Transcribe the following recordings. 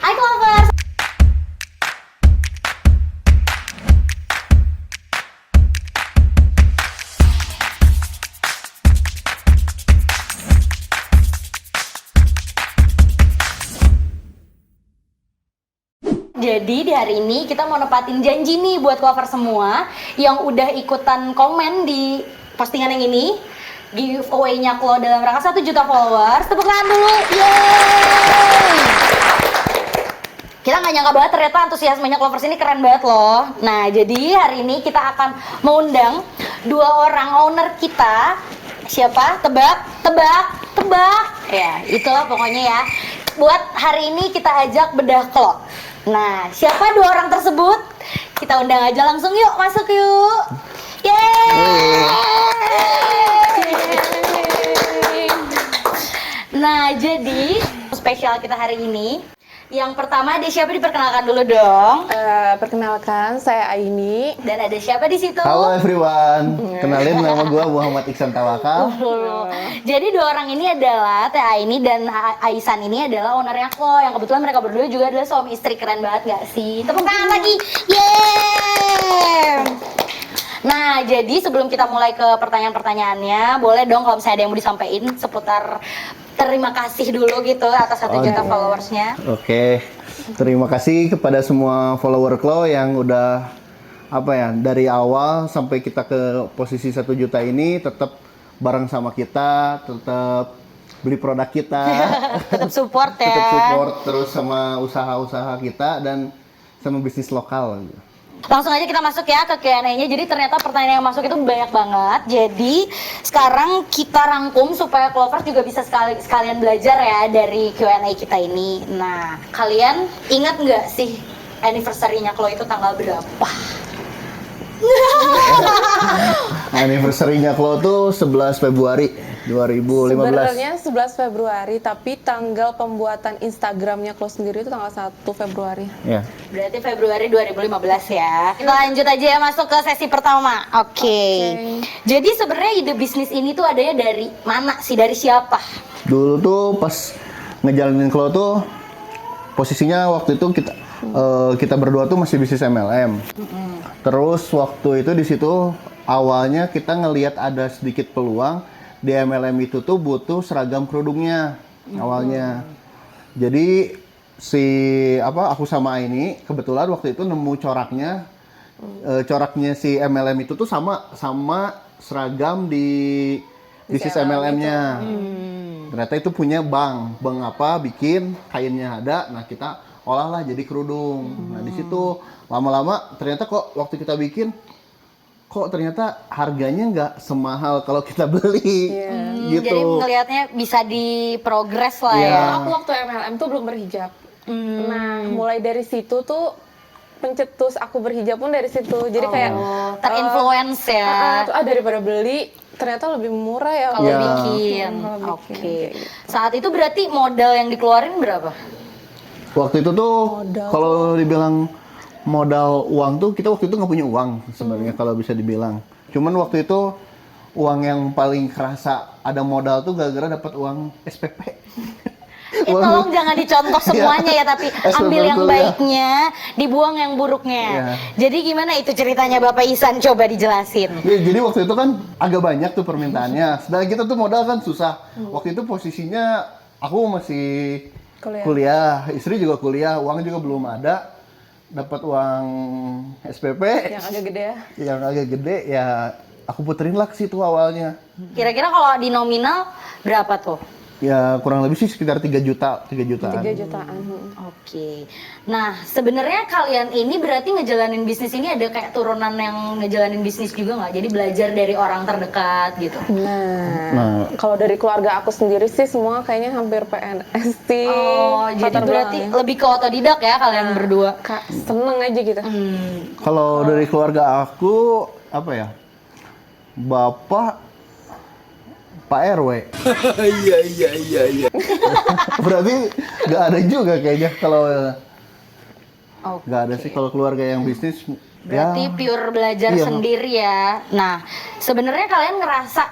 Hai Clovers. Jadi di hari ini kita mau nepatin janji nih buat Clovers semua yang udah ikutan komen di postingan yang ini. Giveaway-nya Klo dalam rangka 1 juta followers. Tepuk tangan dulu. Yeay! Kita nggak nyangka banget ternyata antusiasmenya Clovers ini keren banget loh. Nah, jadi hari ini kita akan mengundang 2 orang owner kita. Siapa? Tebak. Ya, itulah pokoknya ya. Buat hari ini kita ajak bedah Klo. Nah, siapa 2 orang tersebut? Kita undang aja langsung yuk, masuk yuk. Yeay! Nah, jadi spesial kita hari ini. Yang pertama ada siapa, diperkenalkan dulu dong. Perkenalkan, saya Aini. Dan ada siapa di situ? Halo everyone, kenalin nama gue Muhammad Iksan Tawakal. Jadi 2 orang ini adalah Teh Aini dan Aisan ini adalah ownernya Klo. Yang kebetulan mereka berdua juga adalah suami istri, keren banget gak sih? Tepuk tangan lagi, yeay! Nah, jadi sebelum kita mulai ke pertanyaan-pertanyaannya, boleh dong kalau misalnya ada yang mau disampaikan seputar terima kasih dulu gitu atas 1 juta followersnya. Oke, terima kasih kepada semua follower Klo yang udah dari awal sampai kita ke posisi 1 juta ini tetap bareng sama kita, tetap beli produk kita, Tetap support ya. tetap support terus sama usaha-usaha kita dan sama bisnis lokal. Langsung aja kita masuk ya ke Q&A-nya. Jadi ternyata pertanyaan yang masuk itu banyak banget. Jadi sekarang kita rangkum supaya Clovers juga bisa sekalian belajar ya dari Q&A kita ini. Nah, kalian ingat nggak sih anniversary-nya Klo itu tanggal berapa? Anniversary-nya Klo tuh 11 Februari 2015. Sebenarnya 11 Februari, tapi tanggal pembuatan Instagramnya Klo sendiri itu tanggal 1 Februari. Ya. Berarti Februari 2015 ya. Kita lanjut aja ya, masuk ke sesi pertama. Oke. Jadi sebenarnya ide bisnis ini tuh adanya dari mana sih? Dari siapa? Dulu tuh pas ngejalanin Klo tuh posisinya waktu itu kita berdua tuh masih bisnis MLM. Terus waktu itu di situ awalnya kita ngelihat ada sedikit peluang di MLM itu tuh butuh seragam kerudungnya awalnya. Jadi aku sama ini kebetulan waktu itu nemu coraknya si MLM itu tuh sama seragam di bisnis MLM-nya. Ternyata itu punya bank bikin kainnya ada, nah kita olahlah jadi kerudung. Nah di situ lama-lama ternyata kok waktu kita bikin ternyata harganya nggak semahal kalau kita beli. Gitu. Jadi ngelihatnya bisa diprogres lah ya. Aku waktu MLM tuh belum berhijab. Nah, mulai dari situ tuh pencetus aku berhijab pun dari situ. Jadi kayak terinfluence ya. Daripada beli ternyata lebih murah ya Kalau bikin. Oke. Saat itu berarti modal yang dikeluarin berapa? Waktu itu tuh kalau dibilang modal uang tuh kita waktu itu nggak punya uang sebenarnya kalau bisa dibilang. Cuman waktu itu uang yang paling kerasa ada modal tuh gara-gara dapat uang SPP. Tolong jangan dicontoh semuanya ya, tapi ambil yang baiknya, dibuang yang buruknya. Jadi gimana itu ceritanya Bapak Isan? Coba dijelasin. Jadi waktu itu kan agak banyak tuh permintaannya. Sedangkan kita tuh modal kan susah. Waktu itu posisinya aku masih kuliah, istri juga kuliah, uang juga belum ada. Dapat uang SPP yang agak gede ya. Yang agak gede ya aku puterin lah ke situ awalnya. Kira-kira kalau di nominal berapa tuh? Ya kurang lebih sih sekitar 3 jutaan. 3 jutaan. Oke. Nah, sebenarnya kalian ini berarti ngejalanin bisnis ini ada kayak turunan yang ngejalanin bisnis juga nggak? Jadi belajar dari orang terdekat gitu. Nah, kalau dari keluarga aku sendiri sih semua kayaknya hampir PNS sih. Oh, jadi berarti lebih ke otodidak ya kalian berdua. Seneng aja gitu. Kalau dari keluarga aku Bapak Pak RW. Iya. Berarti nggak ada juga kayaknya kalau nggak ada sih kalau keluarga yang bisnis. Berarti pure belajar sendiri ya. Nah, sebenarnya kalian ngerasa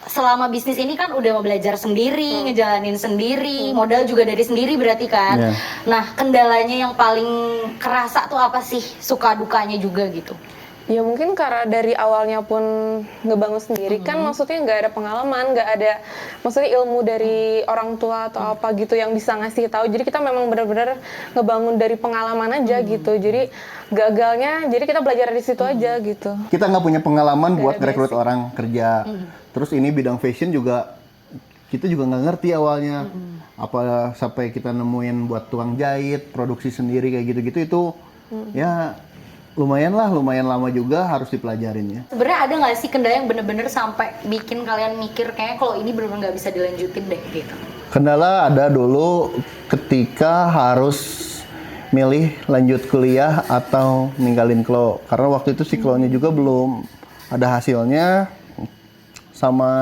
selama bisnis ini kan udah mau belajar sendiri, ngejalanin sendiri, modal juga dari sendiri berarti kan. Iya. Nah, kendalanya yang paling kerasa tuh apa sih? Suka dukanya juga gitu. Ya mungkin karena dari awalnya pun ngebangun sendiri kan maksudnya nggak ada pengalaman, nggak ada maksudnya ilmu dari orang tua atau apa gitu yang bisa ngasih tahu. Jadi kita memang benar-benar ngebangun dari pengalaman aja gitu. Jadi gagalnya, jadi kita belajar dari situ aja gitu. Kita nggak punya pengalaman buat ngerekrut orang kerja. Terus ini bidang fashion juga kita juga nggak ngerti awalnya. Apa sampai kita nemuin buat tuang jahit, produksi sendiri kayak gitu-gitu itu ya lumayan lama juga harus dipelajarin ya. Sebenarnya ada nggak sih kendala yang bener-bener sampai bikin kalian mikir kayak kalau ini bener-bener nggak bisa dilanjutin deh gitu? Kendala ada dulu ketika harus milih lanjut kuliah atau ninggalin Klo. Karena waktu itu si Klo-nya juga belum ada hasilnya. Sama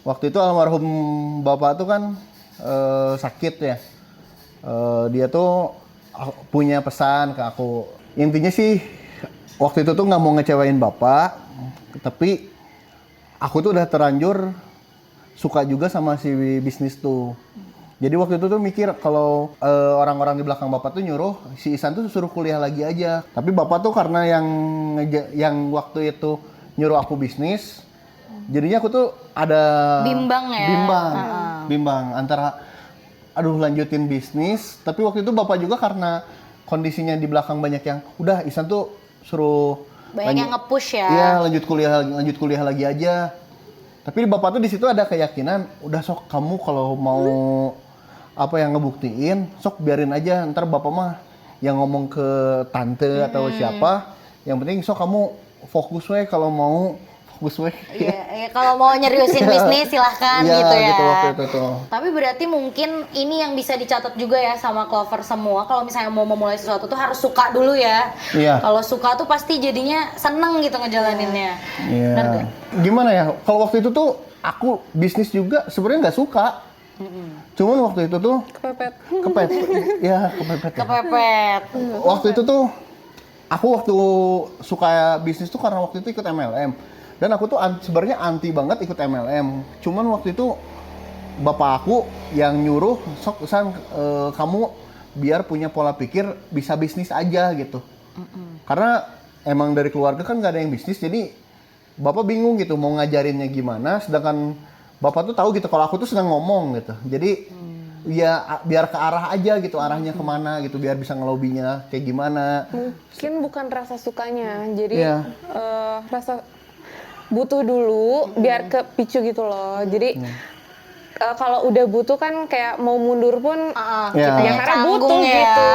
waktu itu almarhum bapak tuh kan sakit ya. Dia tuh punya pesan ke aku. Intinya sih waktu itu tuh nggak mau ngecewain bapak, tapi aku tuh udah terlanjur suka juga sama si bisnis tuh. Jadi waktu itu tuh mikir kalau orang-orang di belakang bapak tuh nyuruh si Isan tuh suruh kuliah lagi aja. Tapi bapak tuh karena yang waktu itu nyuruh aku bisnis, jadinya aku tuh ada Bimbang ya? Bimbang antara aduh lanjutin bisnis. Tapi waktu itu bapak juga karena kondisinya di belakang banyak yang udah Isan tuh suruh Banyak yang nge-push ya? Iya, lanjut kuliah lagi aja. Tapi bapak tuh di situ ada keyakinan, udah sok kamu kalau mau apa yang ngebuktiin, sok biarin aja. Ntar bapak mah yang ngomong ke tante atau siapa. Yang penting sok kamu fokus we kalau mau fokus we. Iya, kalau mau nyeriusin bisnis silahkan Iya, gitu ya. gitu waktu itu tuh. Tapi berarti mungkin ini yang bisa dicatat juga ya sama Clover semua. Kalau misalnya mau memulai sesuatu tuh harus suka dulu ya. Iya. Kalau suka tuh pasti jadinya seneng gitu ngejalaninnya. Iya. Benar nggak? Gimana ya? Kalau waktu itu tuh aku bisnis juga sebenarnya nggak suka. Cuman waktu itu tuh Kepepet. kepepet. Ya, kepepet. Ya. Kepepet. Waktu itu tuh aku waktu suka bisnis tuh karena waktu itu ikut MLM. Dan aku tuh sebenarnya anti banget ikut MLM. Cuman waktu itu bapak aku yang nyuruh, sok San kamu biar punya pola pikir bisa bisnis aja gitu. Karena emang dari keluarga kan nggak ada yang bisnis, jadi bapak bingung gitu mau ngajarinnya gimana. Sedangkan bapak tuh tahu gitu kalau aku tuh sedang ngomong gitu. Jadi ya biar ke arah aja gitu, arahnya kemana gitu, biar bisa ngelobinya kayak gimana. Mungkin bukan rasa sukanya, jadi Iya. rasa butuh dulu biar kepicu gitu loh. Jadi kalau udah butuh kan kayak mau mundur pun Ya. ya karena Canggung butuh ya. gitu.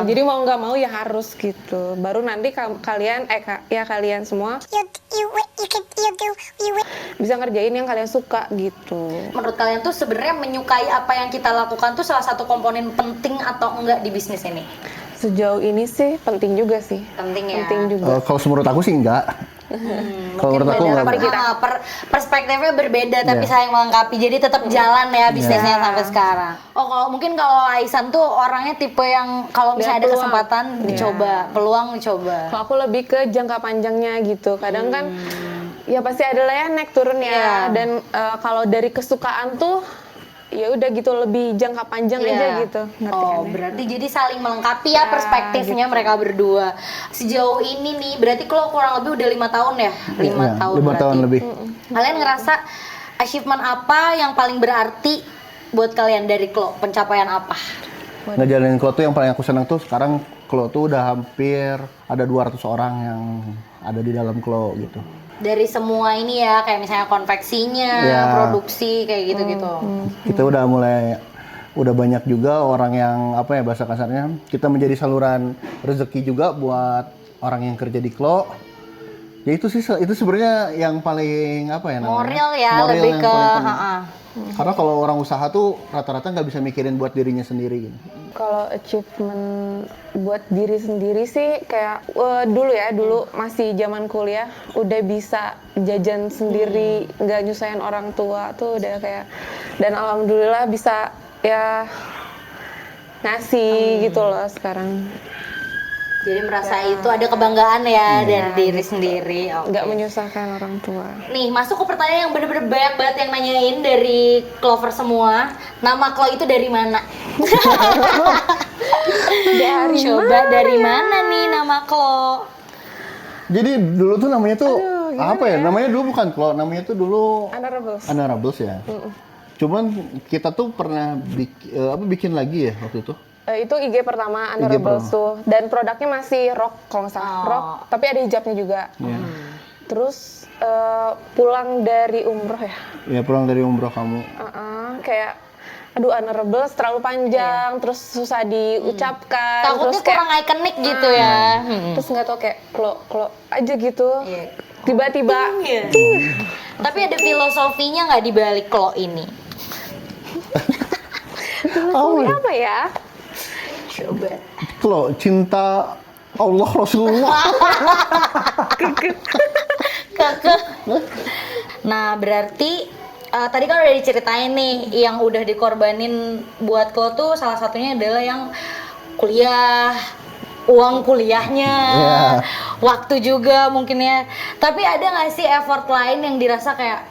Jadi mau nggak mau ya harus gitu. Baru nanti kalian kalian semua bisa ngerjain yang kalian suka gitu. Menurut kalian tuh sebenarnya menyukai apa yang kita lakukan tuh salah satu komponen penting atau enggak di bisnis ini? Sejauh ini sih penting juga sih. Penting ya. Penting juga. Kalau menurut aku sih enggak. Kalau menurut aku enggak. Perspektifnya berbeda tapi saling melengkapi. Jadi tetap jalan ya bisnisnya sampai sekarang. Oh, kalau Aisan tuh orangnya tipe yang kalau misalnya ada peluang. kesempatan dicoba, peluang dicoba. Kalau aku lebih ke jangka panjangnya gitu. Kadang kan ya pasti ada lah ya naik turun ya. Iya. Dan kalau dari kesukaan tuh ya udah gitu lebih jangka panjang aja gitu. Ngerti kan ya? Berarti jadi saling melengkapi ya perspektifnya mereka berdua. Sejauh ini nih, berarti kalau kurang lebih udah 5 tahun ya? 5 tahun 5 berarti. tahun lebih. Kalian ngerasa achievement apa yang paling berarti buat kalian dari Klo? Pencapaian apa? Ngejalanin Klo tuh yang paling aku senang tuh sekarang Klo tuh udah hampir ada 200 orang yang ada di dalam Klo gitu. Dari semua ini ya, kayak misalnya konveksinya, Ya. produksi, kayak gitu-gitu. Kita udah banyak juga orang yang apa ya bahasa kasarnya, kita menjadi saluran rezeki juga buat orang yang kerja di Klo. Ya itu sih, itu sebenarnya yang paling apa ya namanya? Moral ya, Moral lebih yang ke paling penting. Karena kalau orang usaha tuh rata-rata nggak bisa mikirin buat dirinya sendiri gitu. Kalau achievement buat diri sendiri sih kayak dulu masih zaman kuliah udah bisa jajan sendiri, nggak nyusahin orang tua tuh udah kayak, dan alhamdulillah bisa ya ngasih gitu loh sekarang. Jadi merasa itu ada kebanggaan ya dari diri sendiri. Oke. Nggak menyusahkan orang tua. Nih masuk ke pertanyaan yang bener-bener banyak banget yang nanyain dari Clover semua. Nama Klo itu dari mana? Coba dari mana nih nama Klo? Jadi dulu tuh namanya tuh apa ya? Namanya dulu bukan Klo, namanya tuh dulu Honorables. Honorables ya. Cuman kita tuh pernah bikin lagi ya waktu itu. Itu IG pertama Honorables tuh, dan produknya masih rock kalau nggak salah, rock tapi ada hijabnya juga. Terus pulang dari umroh ya. Ya pulang dari umroh kamu. Kayak aduh Honorables terlalu panjang, terus susah diucapkan. Takutnya terus kayak kurang ikonik gitu ya. terus nggak tau kayak klo aja gitu. Tiba-tiba. Tapi ada filosofinya nggak di balik Klo ini? Apa ya? Coba. Klo, cinta Allah Rasulullah. Kakak. Nah berarti tadi kan udah diceritain nih yang udah dikorbanin buat Klo tuh salah satunya adalah yang kuliah, uang kuliahnya, waktu juga mungkin ya. Tapi ada nggak sih effort lain yang dirasa kayak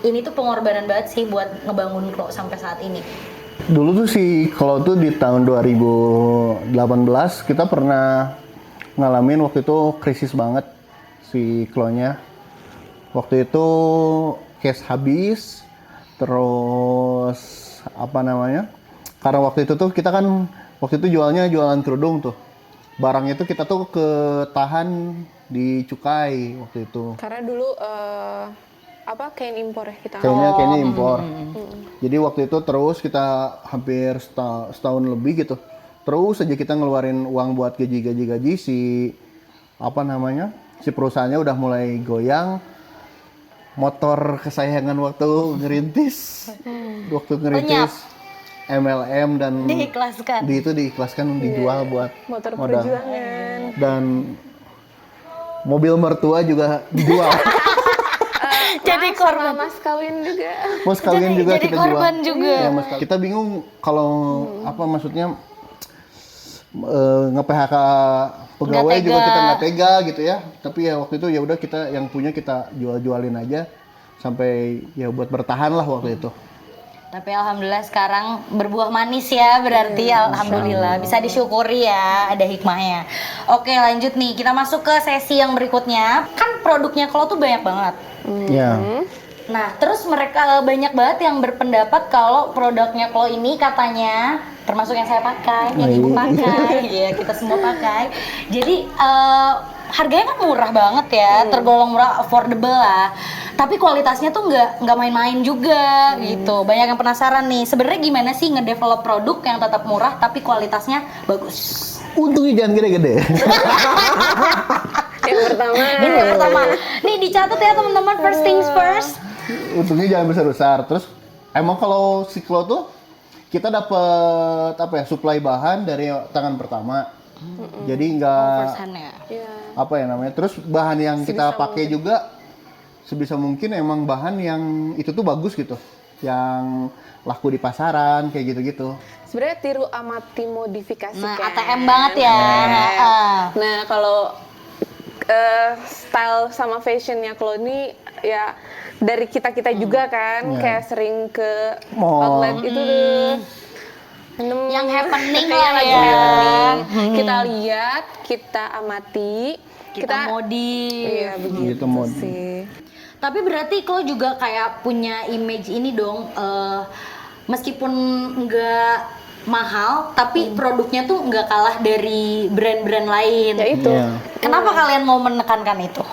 ini tuh pengorbanan banget sih buat ngebangun Klo sampai saat ini? Dulu tuh si Klo tuh di tahun 2018 kita pernah ngalamin waktu itu krisis banget si Klo-nya. Waktu itu cash habis, terus apa namanya? Karena waktu itu tuh kita kan waktu itu jualan kerudung tuh. Barangnya tuh kita tuh ketahan di cukai waktu itu. Karena dulu kain impor ya kita. Kayaknya impor. Jadi waktu itu terus kita hampir setahun lebih gitu. Terus aja kita ngeluarin uang buat gaji si si perusahaannya udah mulai goyang. Motor kesayangan waktu ngerintis MLM dan diikhlaskan dijual buat motor modal. perjuangan. Dan mobil mertua juga dijual. Jadi korban. Mas kawin juga. Mas kawin juga jadi kita korban jual. juga. Ya, kita bingung kalau maksudnya nge-PHK pegawai Nggak juga tega. kita nggak tega gitu ya. Tapi ya waktu itu ya udah kita yang punya kita jualin aja sampai ya buat bertahan lah waktu itu. Tapi alhamdulillah sekarang berbuah manis ya berarti alhamdulillah bisa disyukuri ya ada hikmahnya. Oke lanjut nih kita masuk ke sesi yang berikutnya. Kan produknya Klo tuh banyak banget. Ya. Nah terus mereka banyak banget yang berpendapat kalau produknya Klo ini katanya termasuk yang saya pakai, yang ibu pakai, ya kita semua pakai. Jadi harganya kan murah banget ya, tergolong murah, affordable lah. Tapi kualitasnya tuh nggak main-main juga gitu. Banyak yang penasaran nih, sebenarnya gimana sih ngedevelop produk yang tetap murah tapi kualitasnya bagus? Untungnya jangan gede-gede. Yang pertama. Ini yang pertama. Nih dicatat ya teman-teman, first things first. Untungnya jangan besar-besar. Terus emang kalau si Klo tuh kita dapet supply bahan dari tangan pertama. Jadi nggak terus bahan yang kita pakai juga sebisa mungkin emang bahan yang itu tuh bagus gitu, yang laku di pasaran kayak gitu-gitu. Sebenarnya tiru amati modifikasi. Nah kan? ATM banget ya. Nah kalau style sama fashionnya Klo ini ya dari kita juga kan, kayak sering ke outlet itu tuh. Yang happening Kayak lah lagi ya. happening. Kita lihat, kita amati, Kita modif. Iya begitu Gitu, modif. sih. Tapi berarti Klo juga kayak punya image ini dong, meskipun nggak mahal, tapi produknya tuh nggak kalah dari brand-brand lain. Ya itu. Iya. Kenapa kalian mau menekankan itu?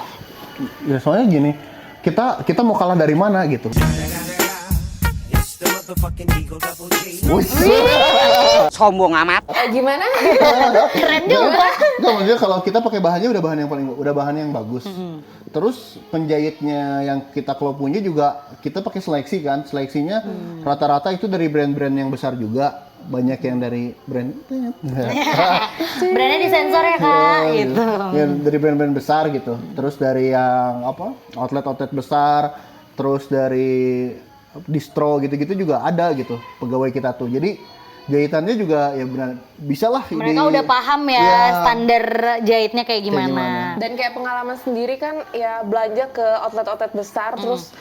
Ya soalnya gini, kita mau kalah dari mana gitu. Sombong amat. Gimana? Keren juga. Nggak, maksudnya kalau kita pakai bahannya udah bahan yang bagus. Terus penjahitnya yang kita Klo punya juga kita pakai seleksi kan. Seleksinya rata-rata itu dari brand-brand yang besar juga. Banyak yang dari brand Brandnya disensor ya kak, gitu. Ya, dari brand-brand besar gitu. Terus dari yang outlet-outlet besar, terus dari distro gitu-gitu juga ada gitu pegawai kita tuh. Jadi jahitannya juga ya benar bisa lah. Mereka udah paham ya Iya. standar jahitnya kayak gimana. gimana. Dan kayak pengalaman sendiri kan ya belanja ke outlet-outlet besar terus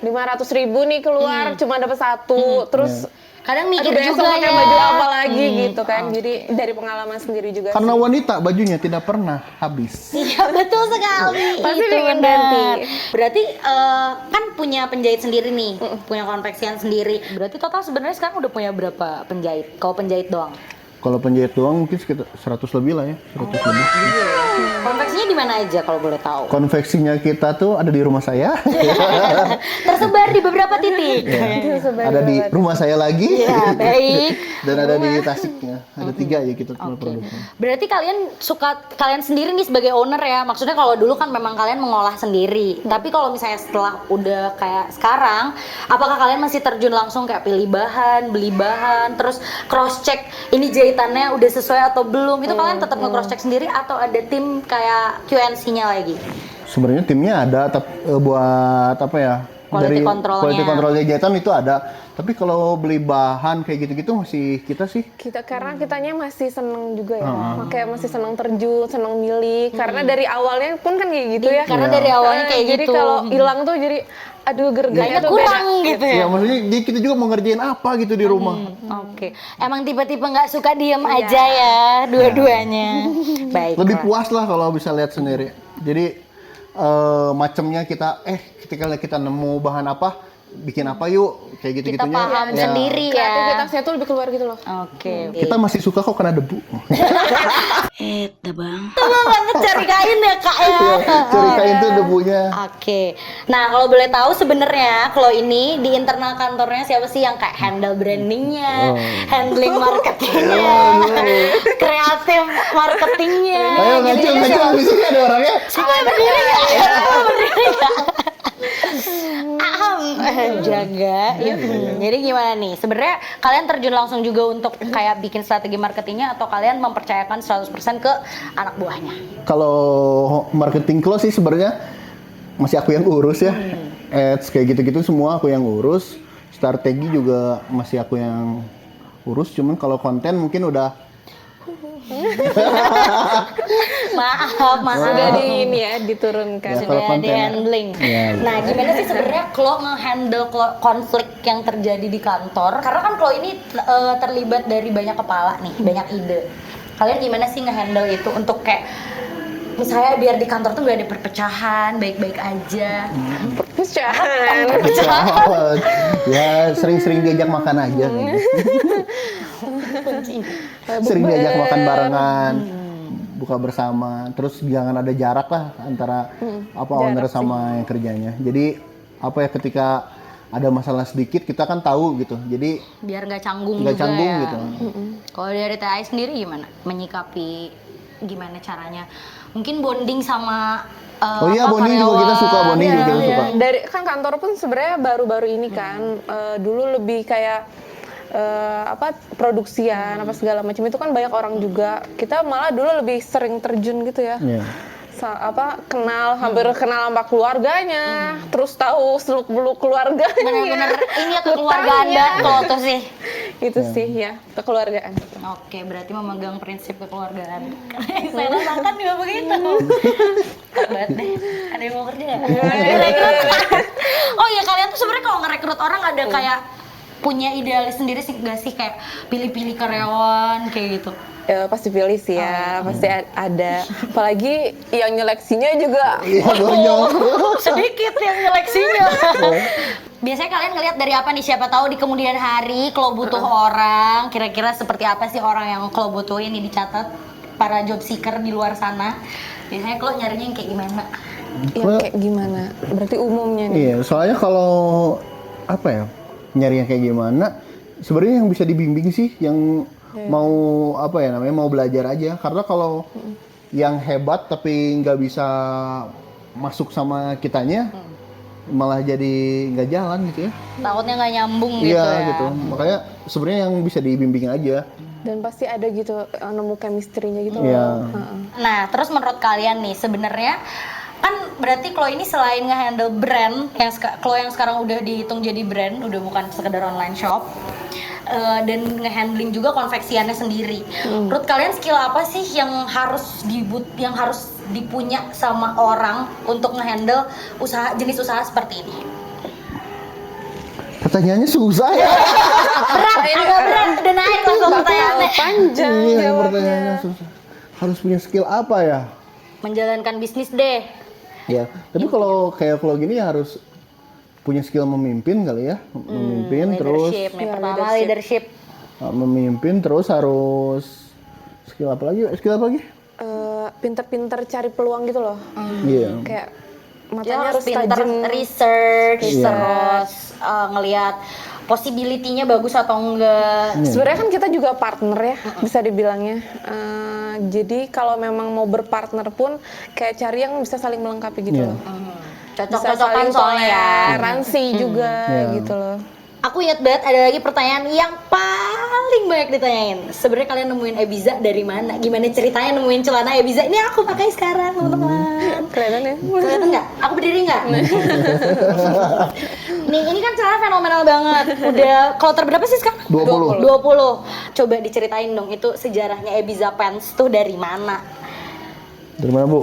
500.000 nih keluar cuma dapat satu terus Kadang aduh, mikir besok juga pakai ya. baju apa lagi gitu kan. Jadi dari pengalaman sendiri juga Karena sih. wanita bajunya tidak pernah habis. Iya betul sekali. Pasti Itu pengen benar. ganti. Berarti kan punya penjahit sendiri nih, punya konveksian sendiri. Berarti total sebenarnya sekarang udah punya berapa penjahit? Kalau penjahit doang? Kalau penjahit doang mungkin sekitar 100 lebih lah ya, 100 lebih. Konveksinya di mana aja kalau boleh tahu? Konveksinya kita tuh ada di rumah saya. Tersebar di beberapa titik. Ada di rumah saya lagi. Ya, baik. Dan ada di Tasiknya. Ada 3 ya kita produknya. Berarti kalian sendiri nih sebagai owner ya. Maksudnya kalau dulu kan memang kalian mengolah sendiri. Tapi kalau misalnya setelah udah kayak sekarang, apakah kalian masih terjun langsung kayak pilih bahan, beli bahan, terus cross check ini jahitannya udah sesuai atau belum? Itu kalian tetap nge-cross check sendiri atau ada tim kayak QNC-nya lagi? Sebenarnya timnya ada buat apa ya? Quality control-nya. Quality control jahitan itu ada. Tapi kalau beli bahan kayak gitu-gitu masih kita sih. Karena kitanya masih seneng juga ya, kayak masih seneng terjun, seneng milih. Karena dari awalnya pun kan kayak gitu ya. Karena dari awalnya kayak Jadi gitu. kalau hilang tuh jadi aduh gerganya Kayaknya tuh kurang beda. gitu ya. Ya maksudnya kita juga mau ngerjain apa gitu di rumah. Oke, emang tipe-tipe nggak suka diem aja ya dua-duanya. Baik. Lebih puas lah kalau bisa lihat sendiri. Jadi macamnya kita ketika kita nemu bahan apa, bikin apa yuk, kayak Kita gitu-gitunya. paham ya. sendiri ya. Kreativitasnya tuh lebih keluar gitu loh. Oke. Kita masih suka kok kena debu. Bang. Lama banget cari kain ya kak ya. Cari kain tuh debunya. Oke. Nah kalau boleh tahu sebenarnya kalau ini di internal kantornya siapa sih yang kayak handle brandingnya, handling marketingnya, kreatif marketingnya. Ayo ngaco di sini ada orangnya. Siapa yang berdiri nggak? Siapa yang berdiri nggak? Jaga. Ya. Jadi gimana nih? Sebenarnya kalian terjun langsung juga untuk kayak bikin strategi marketingnya atau kalian mempercayakan 100% ke anak buahnya? Kalau marketing close sih sebenarnya masih aku yang urus ya. Ads kayak gitu-gitu semua aku yang urus. Strategi juga masih aku yang urus. Cuman kalau konten mungkin udah Maaf. Sudah di ini ya diturunkan. Ya, kalau Sudah konten di handling. ya. Nah, gimana sih sebenarnya Klo nge-handle konflik yang terjadi di kantor? Karena kan Klo ini terlibat dari banyak kepala nih, banyak ide. Kalian gimana sih nge-handle itu untuk kayak misalnya biar di kantor tuh gak ada perpecahan, baik-baik aja. Perpecahan. Ya sering-sering diajak makan aja. Sering diajak makan barengan. Buka bersama, terus jangan ada jarak lah antara owner sama yang kerjanya. Jadi apa ya ketika ada masalah sedikit kita kan tahu gitu. Jadi Biar nggak canggung nggak juga canggung ya. gitu. Kalau dari TAI sendiri gimana? Menyikapi gimana caranya? Mungkin bonding sama Oh iya, bonding juga kita suka, bonding juga kita suka. Dari kan kantor pun sebenarnya baru-baru ini kan dulu lebih kayak produksian apa segala macam itu kan banyak orang juga. Kita malah dulu lebih sering terjun gitu ya. Iya. Kenal hampir kenal sama keluarganya, terus tahu seluk-beluk keluarganya. benar-benar ini ya kekeluargaan banget kalau tuh sih. Itu sih ya, kekeluargaan. Oke, berarti memegang prinsip kekeluargaan. Saya rasakan juga begitu. Banget deh. Ada yang mau kerja nggak? Oh iya, kalian tuh sebenarnya kalau ngerekrut orang ada kayak punya idealis sendiri sih nggak sih kayak pilih-pilih karyawan kayak gitu? Pasti pilih sih ya, pasti ada. Apalagi yang nyeleksinya juga. Iya bonyol. Sedikit yang nyeleksinya. Biasanya kalian ngelihat dari apa nih? Siapa tahu di kemudian hari kalau butuh orang, kira-kira seperti apa sih orang yang kalau butuhin ini dicatat para job seeker di luar sana. Biasanya kalau nyarinya yang kayak gimana? Yang kayak gimana? Berarti umumnya nih. Iya, soalnya kalau apa ya nyari yang kayak gimana, sebenarnya yang bisa dibimbing sih yang mau apa ya namanya mau belajar aja. Karena kalau yang hebat tapi nggak bisa masuk sama kitanya, malah jadi nggak jalan gitu ya. Takutnya nggak nyambung gitu Iya ya. gitu. Makanya sebenarnya yang bisa dibimbing aja. Dan pasti ada gitu nemu chemistry-nya gitu Iya. loh. Nah, terus menurut kalian nih sebenarnya kan berarti Klo ini selain nge-handle brand yang Klo yang sekarang udah dihitung jadi brand, udah bukan sekedar online shop. dan ngehandling juga konveksiannya sendiri. Menurut kalian skill apa sih yang harus dipunya sama orang untuk ngehandle jenis usaha seperti ini? Pertanyaannya susah ya. Agak berat, udah naik langsung pertanyaannya. Panjang Iya, jawabnya. pertanyaannya susah. Harus punya skill apa ya? Menjalankan bisnis deh. Ya, tapi kalau kayak vlog gini ya harus punya skill memimpin kali ya. Memimpin terus Leadership, nih, Ya, pertama leadership. memimpin terus harus skill apa lagi? Skill apa lagi? Pinter-pinter cari peluang gitu loh. Iya. Kayak Dia matanya harus harus pinter tajam. research, Iya. terus ngelihat possibility-nya bagus atau enggak. Sebenarnya kan kita juga partner ya, bisa dibilangnya. Jadi kalau memang mau berpartner pun kayak cari yang bisa saling melengkapi gitu Iya. loh. Bisa Cocok-cocokan saling soalnya ya. toleransi juga Iya. gitu loh. Aku ingat banget ada lagi pertanyaan yang paling banyak ditanyain. Sebenarnya kalian nemuin Ebiza dari mana? Gimana ceritanya nemuin celana Ebiza? Ini aku pakai sekarang, teman-teman. Kelihatan ya? Kelihatan nggak? Aku berdiri nggak? Nih, ini kan celana fenomenal banget. Udah kloter berapa sih sekarang? 20. 20. Coba diceritain dong, itu sejarahnya Ebiza Pants tuh dari mana? Dari mana, Bu?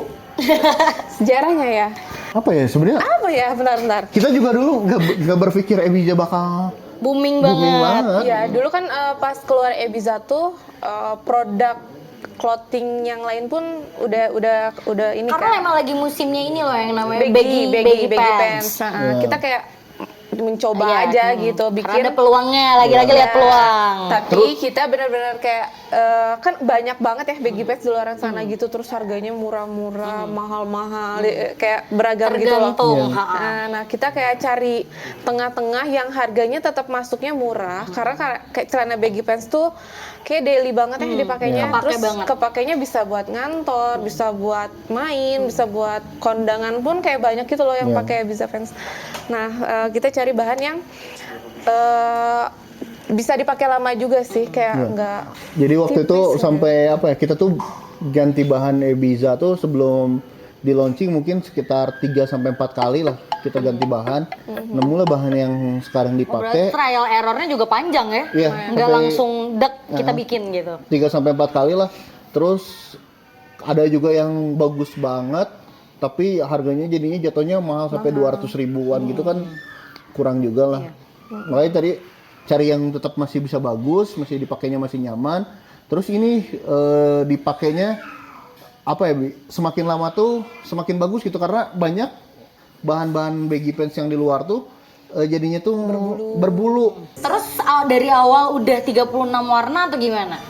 Sejarahnya ya? Apa ya sebenarnya? Apa ya? Bentar-bentar. Kita juga dulu nggak berpikir Ebiza bakal Booming booming banget. banget. Ya, dulu kan pas keluar Ebiza tuh produk clothing yang lain pun udah ini Karena kan. emang lagi musimnya ini loh yang namanya baggy pants. pants. Iya. Kita kayak mencoba Iya, aja gitu Karena bikin. ada peluangnya, lagi-lagi lihat peluang. Tapi kita benar-benar kayak kan banyak banget ya baggy pants di luar sana gitu, terus harganya murah-murah, mahal-mahal, kayak beragam gitu loh. Tergantung. Nah, kita kayak cari tengah-tengah yang harganya tetap masuknya murah, karena kayak celana baggy pants tuh kayak daily banget ya dipakainya, Kepake terus banget. kepakainya bisa buat ngantor, bisa buat main, bisa buat kondangan pun kayak banyak gitu loh yang Iya. pakai Ebiza Pants. Nah, kita cari bahan yang bisa dipakai lama juga sih, kayak nggak. Jadi waktu itu tipis ya. sampai apa ya? Kita tuh ganti bahan Ebiza tuh sebelum di launching mungkin sekitar 3 sampai 4 kali lah kita ganti bahan. Nemulah bahan yang sekarang Berarti dipakai trial errornya juga panjang ya? Iya, Nggak sampai- langsung dek kita bikin gitu. 3 sampai 4 kali lah. Terus ada juga yang bagus banget tapi harganya jadinya jatuhnya mahal sampai 200 ribuan gitu kan kurang juga lah. Makanya tadi cari yang tetap masih bisa bagus, masih dipakainya masih nyaman. Terus ini dipakainya apa ya, Bi? Semakin lama tuh semakin bagus gitu karena banyak bahan-bahan baggy pants yang di luar tuh jadinya tuh berbulu. Terus dari awal udah 36 warna atau gimana?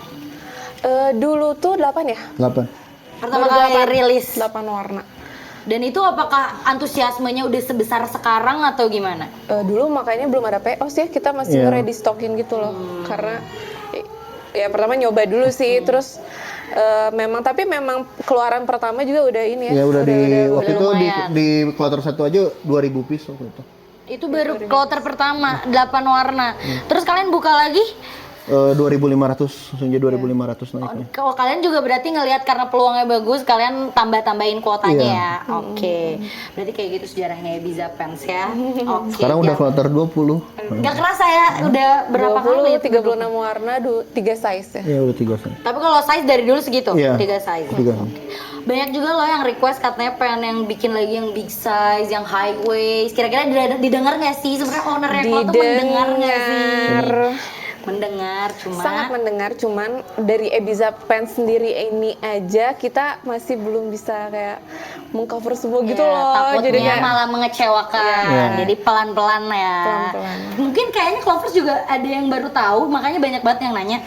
Dulu tuh 8 ya? 8. Pertama Baru kali 8 rilis. 8 warna. Dan itu apakah antusiasmenya udah sebesar sekarang atau gimana? Dulu makanya belum ada PO sih, kita masih Iya. ready stockin gitu loh. Karena ya pertama nyoba dulu sih, terus memang keluaran pertama juga udah ini ya. Ya udah di waktu itu lumayan. di quarter 1 aja 2000 piece waktu itu. Itu baru kloter pertama, 8 warna. Terus kalian buka lagi? 2.500 langsung jadi 2.500 naiknya. Kalau kalian juga berarti ngelihat karena peluangnya bagus, kalian tambah-tambahin kuotanya Iya. ya. Oke. Berarti kayak gitu sejarahnya Ebiza Pants ya. Oke. Sekarang udah quarter 20. Nggak kerasa ya, udah berapa 20, kali? 36 warna, 3 size ya. Ya udah 3 sen. Tapi kalau size dari dulu segitu, Iya. 3 size. 3. Banyak juga loh yang request katanya pengen yang bikin lagi yang big size, yang high waist. Kira-kira didengar nggak sih? Sebenarnya ownernya Klo tuh mendengar nggak sih? Mendengar, cuma Sangat mendengar, cuman dari Ebiza Pants sendiri ini aja kita masih belum bisa kayak mengcover semua gitu ya, loh. takutnya Jadi kayak malah mengecewakan. Iya. Jadi pelan-pelan ya. Pelan-pelan. Mungkin kayaknya Clovers juga ada yang baru tahu, makanya banyak banget yang nanya.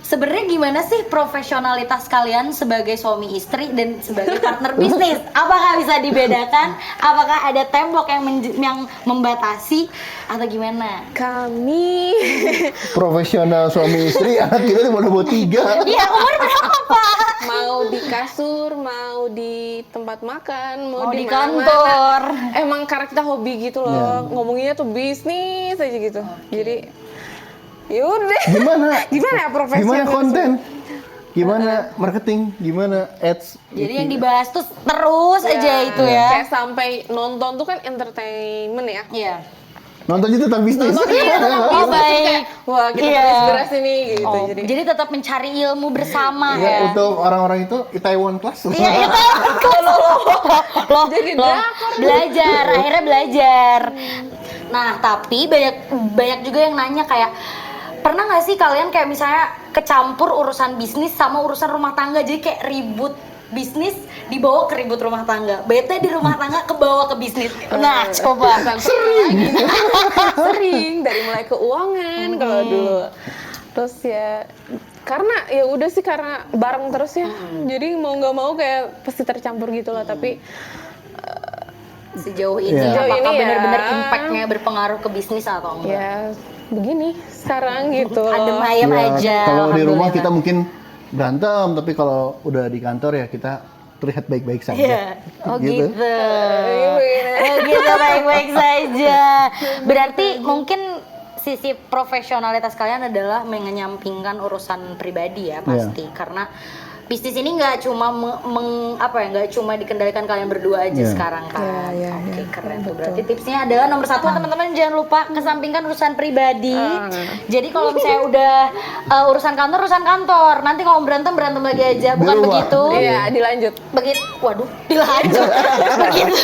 Sebenarnya gimana sih profesionalitas kalian sebagai suami istri dan sebagai partner bisnis? Apakah bisa dibedakan? Apakah ada tembok yang membatasi atau gimana? kami Profesional suami istri, anak kita udah bawa 3. Iya, umur berapa? mau di kasur, mau di tempat makan, Mau di mana. kantor. Emang karena kita hobi gitu loh, Iya. ngomonginnya tuh bisnis aja gitu. Jadi yaudah. Gimana ya profesional? Gimana konten? Gimana marketing? Gimana ads? Jadi yang dibahas tuh terus aja itu ya. Kayak sampai nonton tuh kan entertainment ya. Iya. Nontonnya tentang bisnis. Oh baik. Wah, kita Iya. terinspirasi nih gitu. Oh, Jadi jadi tetap mencari ilmu bersama Ya, ya. untuk orang-orang itu Itaewon Class. Iya, itu loh, Jadi loh, drakor. belajar, akhirnya belajar. Nah, tapi banyak juga yang nanya kayak pernah nggak sih kalian kayak misalnya kecampur urusan bisnis sama urusan rumah tangga, jadi kayak ribut bisnis dibawa ke ribut rumah tangga, bete di rumah tangga kebawa ke bisnis. Nah, coba. sering dari mulai keuangan kalau dulu. Terus ya karena ya udah sih karena bareng terus ya. Jadi mau nggak mau kayak pasti tercampur gitu lah, tapi Sejauh ini Iya. Sejauh apakah ini ya. benar-benar impactnya berpengaruh ke bisnis atau enggak? ya begini sekarang gitu loh. Adem ayem Ya, aja. kalau di rumah alhamdulillah. kita mungkin berantem, tapi kalau udah di kantor ya kita terlihat baik-baik saja. Iya. Oh gitu. Iya, Oh gitu, baik-baik saja. Berarti mungkin sisi profesionalitas kalian adalah mengenyampingkan urusan pribadi ya pasti, karena bisnis ini nggak cuma nggak cuma dikendalikan kalian berdua aja Iya. sekarang kan. Iya, Oke, iya. keren tuh. Berarti tipsnya adalah nomor satu teman-teman jangan lupa kesampingkan urusan pribadi. Jadi kalau misalnya udah urusan kantor, nanti kalau berantem lagi aja, bukan rumah. begitu. Iya, dilanjut. Begitu, waduh, dilanjut. Begitu,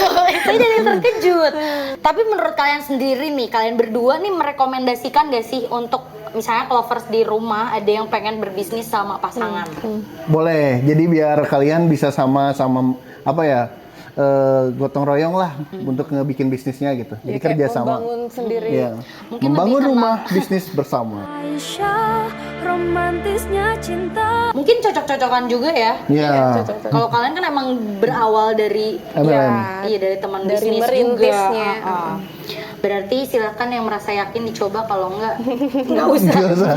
saya jadi terkejut. Tapi menurut kalian sendiri nih, kalian berdua nih merekomendasikan gak sih untuk misalnya Clovers di rumah ada yang pengen berbisnis sama pasangan? Boleh. Jadi biar kalian bisa sama-sama apa ya? Gotong royong lah untuk ngebikin bisnisnya gitu. Jadi Ya, kayak kerja sama. membangun sendiri. Iya. Mungkin Membangun lebih rumah bisnis bersama. Aisyah, romantisnya cinta. Mungkin cocok-cocokan juga ya. Iya. Kalau kalian kan emang berawal dari MLM. iya dari teman Dari bisnis merintisnya. juga. Berarti silakan yang merasa yakin dicoba, kalau enggak nggak usah. Nggak usah.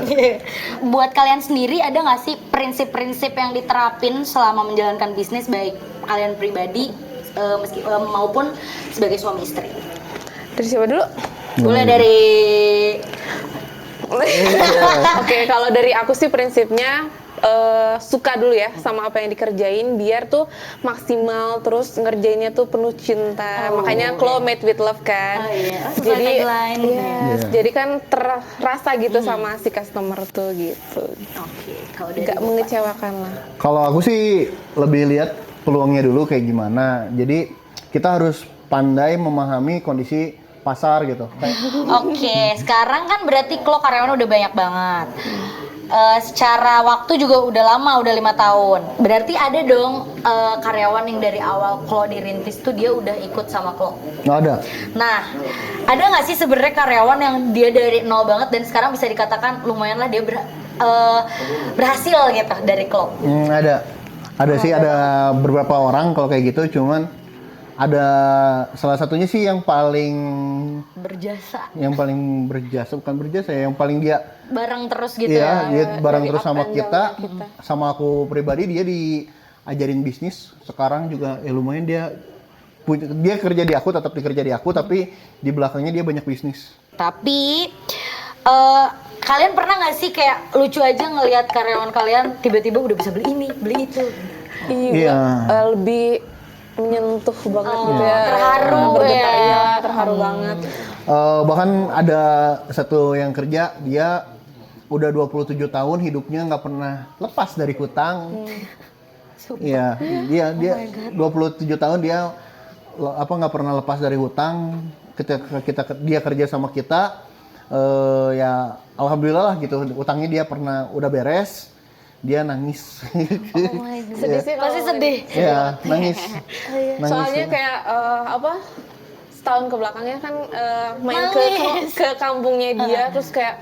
Buat kalian sendiri ada nggak sih prinsip-prinsip yang diterapin selama menjalankan bisnis baik kalian pribadi maupun sebagai suami istri? Dari siapa dulu? Boleh dari Oke, kalau dari aku sih prinsipnya suka dulu ya sama apa yang dikerjain biar tuh maksimal, terus ngerjainnya tuh penuh cinta. Makanya Chloe made with love kan. Oh, iya. Oh, Jadi sesuai tagline. yes, jadi kan terasa gitu sama si customer tuh gitu. Oke, kalau dari Gak Bapak. mengecewakan lah. Kalau aku sih lebih lihat peluangnya dulu kayak gimana. Jadi kita harus pandai memahami kondisi pasar gitu. Oke, sekarang kan berarti Klo karyawan udah banyak banget. Secara waktu juga udah lama, udah 5 tahun. Berarti ada dong karyawan yang dari awal Klo dirintis tuh dia udah ikut sama Klo. Nggak ada. Nah, ada nggak sih sebenarnya karyawan yang dia dari nol banget dan sekarang bisa dikatakan lumayan lah dia berhasil gitu dari Klo? Ada. Ada sih, ada beberapa orang kalau kayak gitu, cuman ada salah satunya sih yang paling Berjasa, bukan berjasa ya, yang paling dia bareng terus gitu iya, ya. dia bareng dari terus up sama and kita, down-nya kita. sama aku pribadi dia diajarin bisnis. Sekarang juga lumayan dia kerja di aku, tetap dikerja di aku, tapi di belakangnya dia banyak bisnis. Tapi kalian pernah nggak sih kayak lucu aja ngelihat karyawan kalian tiba-tiba udah bisa beli ini, beli itu? Iya. Lebih menyentuh banget gitu ya. Terharu Bergetar, ya. iya, terharu banget. Bahkan ada satu yang kerja, dia udah 27 tahun hidupnya nggak pernah lepas dari hutang. Iya, dia 27 tahun dia nggak pernah lepas dari hutang. Ketika dia kerja sama kita, ya alhamdulillah lah gitu, utangnya dia udah beres. Dia nangis. Sedih sih Pasti kalau sedih. Iya, nangis. Nangis. Soalnya ya. kayak setahun ke belakangnya kan main Nangis. ke kampungnya dia, terus kayak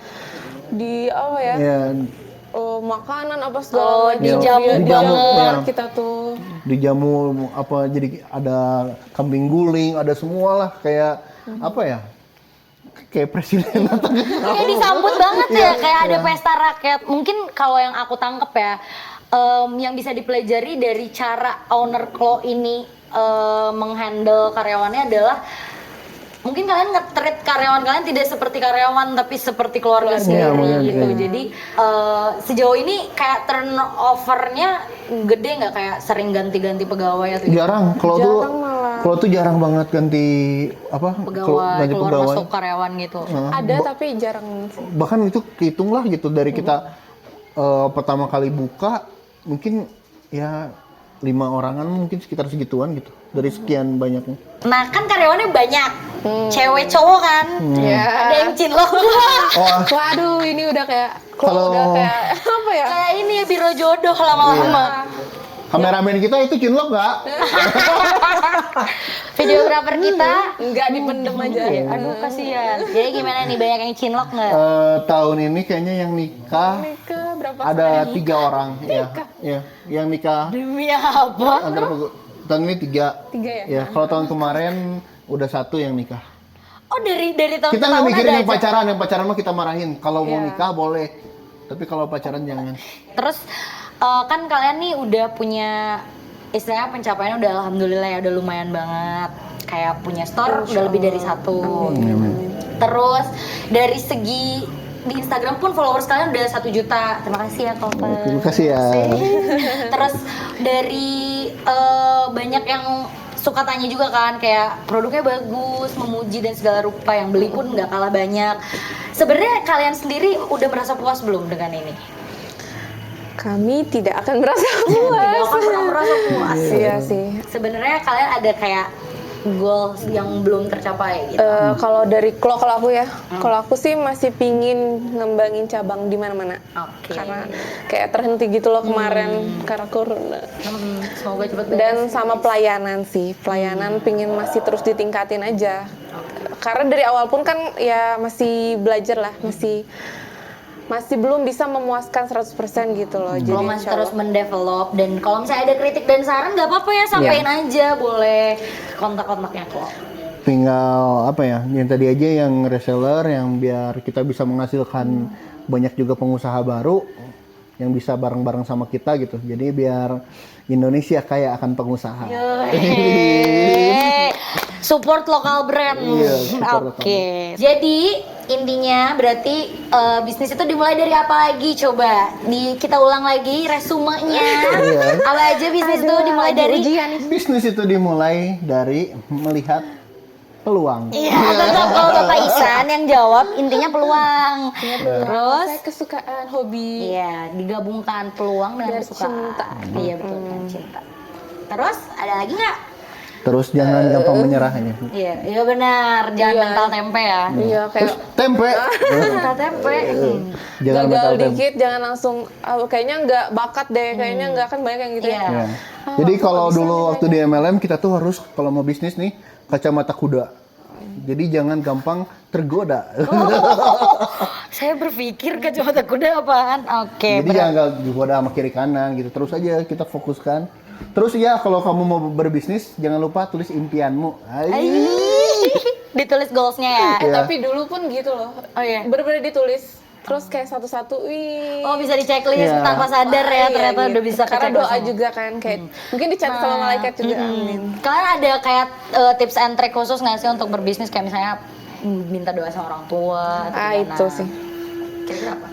di Iya, makanan apa segala macam. dijamu Dia banget. keluar Iya. kita tuh. dijamu jadi ada kambing guling, ada semua lah kayak apa ya? Kayak presiden datang. Kayak disambut banget ya, kayak ada pesta rakyat. Mungkin kalau yang aku tangkep ya, yang bisa dipelajari dari cara owner Klo ini menghandle karyawannya adalah mungkin kalian nge-treat karyawan kalian tidak seperti karyawan tapi seperti keluarga sendiri mungkin, gitu. iya. Jadi sejauh ini kayak turnovernya gede nggak, kayak sering ganti-ganti pegawai atau gitu? Jarang, kalau tuh Jarang malah. Kalau tuh jarang banget ganti apa? Pegawai, ganti keluar pegawai. masuk karyawan gitu. Ada tapi jarang sih. Bahkan itu hitung lah gitu dari kita pertama kali buka mungkin ya 5 orangan mungkin sekitar segituan gitu dari sekian banyaknya. Nah kan karyawannya banyak, cewek cowok kan, Ya. ada yang cinlok. Oh, Waduh, ini udah kayak Kalau- udah kayak apa ya? Kayak ini ya biro jodoh lama-lama. kameramen kita itu cinlok nggak? Videografer kita, Enggak dipendem aja. aduh kasihan. Jadi gimana nih, banyak yang cinlok nggak? Tahun ini kayaknya yang nikah Nikah berapa? ada 3 orang ya, yang nikah Demi apa? antara tahun ini 3. 3 ya? Ya, kalau tahun kemarin udah 1 yang nikah. Oh dari tahun Kita ke nggak tahun mikirin ada yang aja. pacaran mah kita marahin. Kalau mau nikah boleh, tapi kalau pacaran jangan. Terus kan kalian nih udah punya istilahnya pencapaiannya udah alhamdulillah ya udah lumayan banget. Kayak punya store udah lebih dari 1. Terus dari segi di Instagram pun followers kalian udah 1 juta. Terima kasih ya Koper. Terima kasih ya. Terus dari banyak yang suka tanya juga kan kayak produknya bagus, memuji dan segala rupa, yang beli pun nggak kalah banyak. Sebenarnya kalian sendiri udah merasa puas belum dengan ini? Kami tidak akan merasa Tidak puas. akan pernah merasa puas. Iya sih. Sebenarnya kalian ada kayak goals yang belum tercapai gitu. Kalau dari kalau aku ya, kalau aku sih masih pingin ngembangin cabang di mana-mana. Oke. Karena kayak terhenti gitu loh kemarin karena corona. Semoga cepat beres. Dan sama pelayanan sih, pelayanan pingin masih terus ditingkatin aja. Karena dari awal pun kan ya masih belajar lah, masih belum bisa memuaskan 100% gitu loh. Jadi Kalau masih insya terus Allah. mendevelop dan kalau misalnya ada kritik dan saran nggak apa-apa ya, sampein aja, boleh kontak-kontaknya kok. Tinggal apa ya? Yang tadi aja yang reseller yang biar kita bisa menghasilkan banyak juga pengusaha baru yang bisa bareng-bareng sama kita gitu. Jadi biar Indonesia kaya akan pengusaha. Yeay. Support lokal brand. Iya, support Oke. Jadi intinya berarti bisnis itu dimulai dari apa lagi? Coba kita ulang lagi resumenya. Apa aja bisnis itu dimulai dari? Bisnis itu dimulai dari melihat peluang. Iya, tetap kalau Bapak Isan yang jawab intinya peluang. Terus Saya kesukaan hobi. iya, digabungkan peluang dengan Dan kesukaan. cinta. Iya, betul, dengan cinta. Terus ada lagi nggak? Terus jangan gampang menyerah ini. Iya, iya benar. Jangan mental tempe ya. Iya Terus kayak tempe. Mental tempe. Jangan gagal mental tempe. dikit, jangan langsung kayaknya nggak bakat deh, kayaknya nggak, kan banyak yang gitu Iya. ya. Ya. Jadi kalau dulu waktu di MLM kita tuh harus kalau mau bisnis nih kacamata kuda. Jadi jangan gampang tergoda. Saya berpikir kacamata kuda apaan? Oke. Jadi jangan digoda sama kiri kanan gitu. Terus aja kita fokuskan. Terus ya kalau kamu mau berbisnis jangan lupa tulis impianmu. Ditulis goalsnya ya. Iya. Tapi dulu pun gitu loh. Oh iya. Bener-bener ditulis. Terus kayak satu-satu, wih. Oh bisa di checklist Iya. tanpa sadar ya, Iya, ternyata gitu. udah bisa Karena ke-checklist doa semua. juga kan kayak mungkin dicatat sama malaikat juga. Amin. Kalian ada kayak tips and trick khusus nggak sih untuk berbisnis, kayak misalnya minta doa sama orang tua? atau gimana? Itu sih. Kira-kira apa?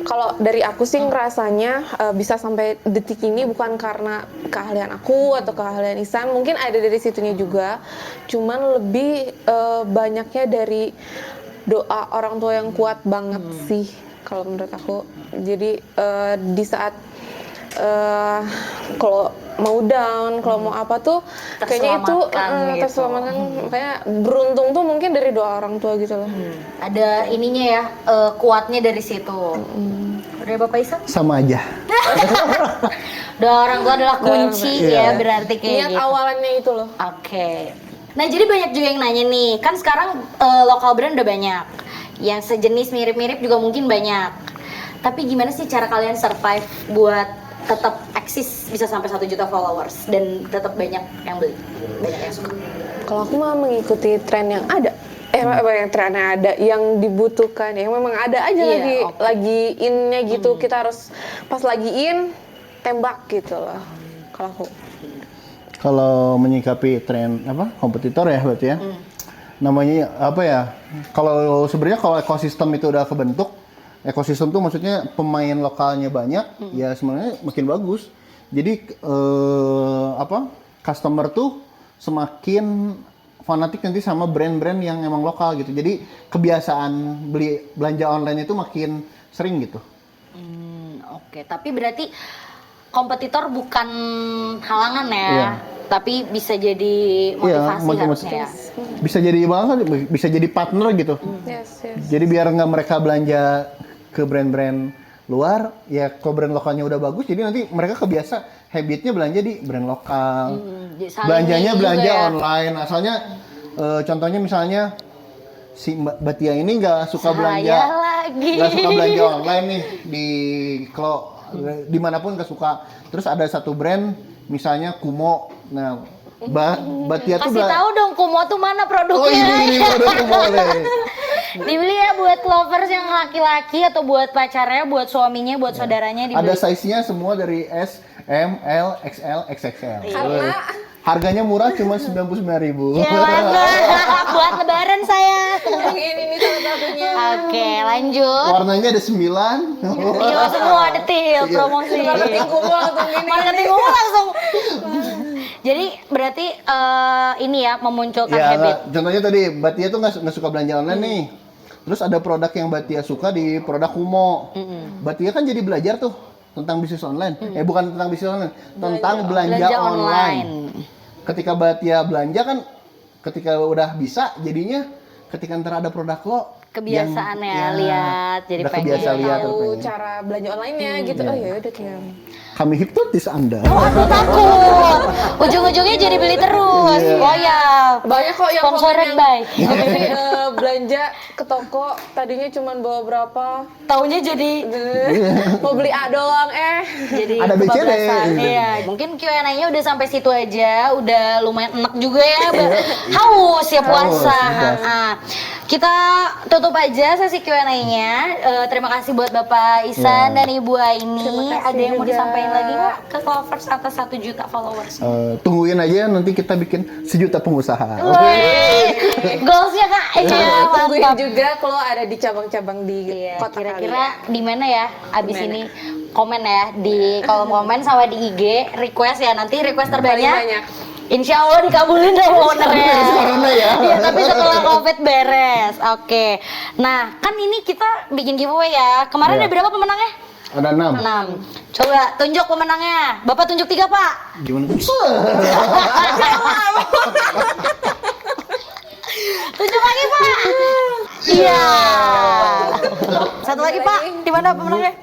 Kalau dari aku sih ngerasanya bisa sampai detik ini bukan karena keahlian aku atau keahlian Isan, mungkin ada dari situnya juga, cuman lebih banyaknya dari doa orang tua yang kuat banget sih kalau menurut aku. Jadi di saat kalau mau down, kalau mau apa tuh kayaknya itu Terselamatkan gitu. terselamatkan. Makanya beruntung tuh mungkin dari doa orang tua gitu loh. Ada ininya ya, kuatnya dari situ. Dari Bapak Isan? Sama aja. Doa orang tua adalah kunci ya, Iya. berarti kayak Niat gitu. awalannya itu loh. Oke. Nah jadi banyak juga yang nanya nih, kan sekarang lokal brand udah banyak, yang sejenis mirip-mirip juga mungkin banyak. Tapi gimana sih cara kalian survive buat tetap eksis bisa sampai 1 juta followers dan tetap banyak yang beli, banyak yang suka? Kalau aku mah mengikuti tren yang ada. Apa yang tren yang ada, yang dibutuhkan, yang memang ada aja Iya, lagi innya gitu. Kita harus pas lagi in tembak gitu loh. Kalau aku. Kalau menyikapi tren apa kompetitor ya berarti ya. Namanya apa ya? Kalau sebenarnya kalau ekosistem itu udah kebentuk, ekosistem tuh maksudnya pemain lokalnya banyak, ya sebenarnya makin bagus. Jadi apa? Customer tuh semakin fanatik nanti sama brand-brand yang emang lokal gitu. Jadi kebiasaan belanja online itu makin sering gitu. Oke, tapi berarti kompetitor bukan halangan ya, Iya. tapi bisa jadi motivasi harusnya ya. Bisa jadi banget, bisa jadi partner gitu. Yes. Jadi biar nggak mereka belanja ke brand-brand luar, ya kalau brand lokalnya udah bagus, jadi nanti mereka kebiasa habitnya belanja di brand lokal. Saling Belanjanya juga belanja ya. online. Asalnya contohnya misalnya si Mbak Batia ini nggak suka belanja, lagi. nggak suka belanja online nih di kalau dimanapun nggak suka. Terus ada satu brand misalnya Kumo. Nah, Batia tuh Kasih tahu dong Kumo tuh mana produknya. Oh ini produk Kumo deh. Dibeli ya buat lovers yang laki-laki atau buat pacarnya, buat suaminya, buat saudaranya dibeli. Ada size-nya semua dari S, M, L, XL, XXL. Karena harganya murah cuma 99.000. Ya mantap. Buat lebaran saya. ini salah satunya. Oke, lanjut. Warnanya ada 9. Iya semua detail promosi. Marketing Kumo langsung ini. Marketing Kumo langsung. Jadi berarti ini ya memunculkan Ya, habit. contohnya tadi Batia tuh nggak suka belanja online nih. Terus ada produk yang Batia suka di produk Kumo. Batia kan jadi belajar tuh tentang bisnis online. Bukan tentang bisnis online, tentang belanja online. Ketika Batia belanja kan, ketika udah bisa jadinya ketika ntar ada produk lo Kebiasaannya yang- lihat, jadi udah pengen kebiasa lihat Tahu pengen. cara belanja online-nya gitu. Oh ya udah tinggal. Kami hipnotis Anda. Aduh takut. Ujung-ujungnya jadi beli terus. Iya. Oh ya. Banyak kok yang Sponsored komen by. yang belanja ke toko tadinya cuma bawa berapa, Taunya jadi mau beli A doang jadi Ada BCD. kebablasan. Iya, mungkin Q&A-nya udah sampai situ aja, udah lumayan enak juga ya. Haus ya puasa. Ah. Kita tutup aja sesi Q&A-nya. Terima kasih buat Bapak Isan dan Ibu Aini. kasih Ada yang mau juga. disampaikan lagi nggak ke Clovers atas 1 juta followers? Tungguin aja nanti kita bikin 1 juta pengusaha. Wih, goalsnya Kak. Iya, Tungguin mantap. juga kalau ada di cabang-cabang di Iya, kota kira-kira di mana ya abis ini komen ya di kolom komen sama di IG request ya, nanti request Paling terbanyak banyak. Insya Allah dikabulin sama ownernya. Corona ya. Iya, tapi setelah COVID beres. Oke. Nah, kan ini kita bikin giveaway ya. Kemarin Iya. ada berapa pemenangnya? Ada 6. 6. Coba tunjuk pemenangnya. Bapak tunjuk 3, Pak. Gimana? Tunjuk lagi, Pak. Iya. Satu lagi, Pak. Di mana pemenangnya?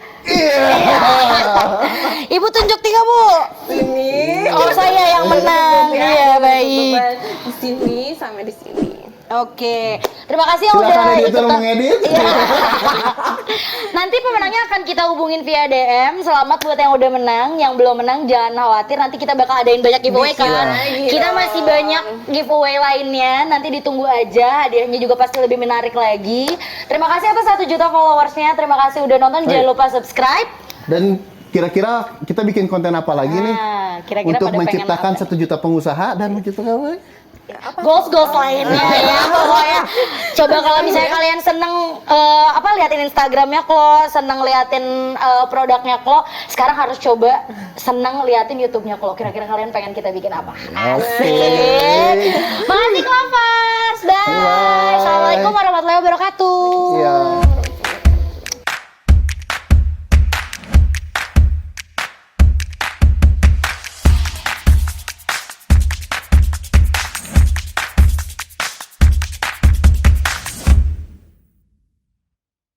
Ibu tunjuk 3, Bu. Ini Oh, saya yang menang. Iya, baik. di sini sama di sini. Oke, terima kasih yang udah Silakan editor ikutan. mengedit. Iya. Nanti pemenangnya akan kita hubungin via DM. Selamat buat yang udah menang, yang belum menang jangan khawatir. Nanti kita bakal adain banyak giveaway kan. lagi Kita dong. masih banyak giveaway lainnya. Nanti ditunggu aja. Hadiahnya juga pasti lebih menarik lagi. Terima kasih atas 1 juta followersnya. Terima kasih udah nonton. Jangan Baik. lupa subscribe. Dan kira-kira kita bikin konten apa lagi nih? Nah, kira-kira Untuk pada pengen menciptakan apa? 1 juta pengusaha dan menciptakan apa? Goals lainnya ya pokoknya. Coba kalau misalnya kalian seneng liatin Instagramnya Klo, seneng liatin produknya Klo, sekarang harus coba seneng liatin YouTube-nya Klo. Kira-kira kalian pengen kita bikin apa? Asik. Makasih Clovers. Bye. Bye. Assalamualaikum warahmatullahi wabarakatuh. Iya.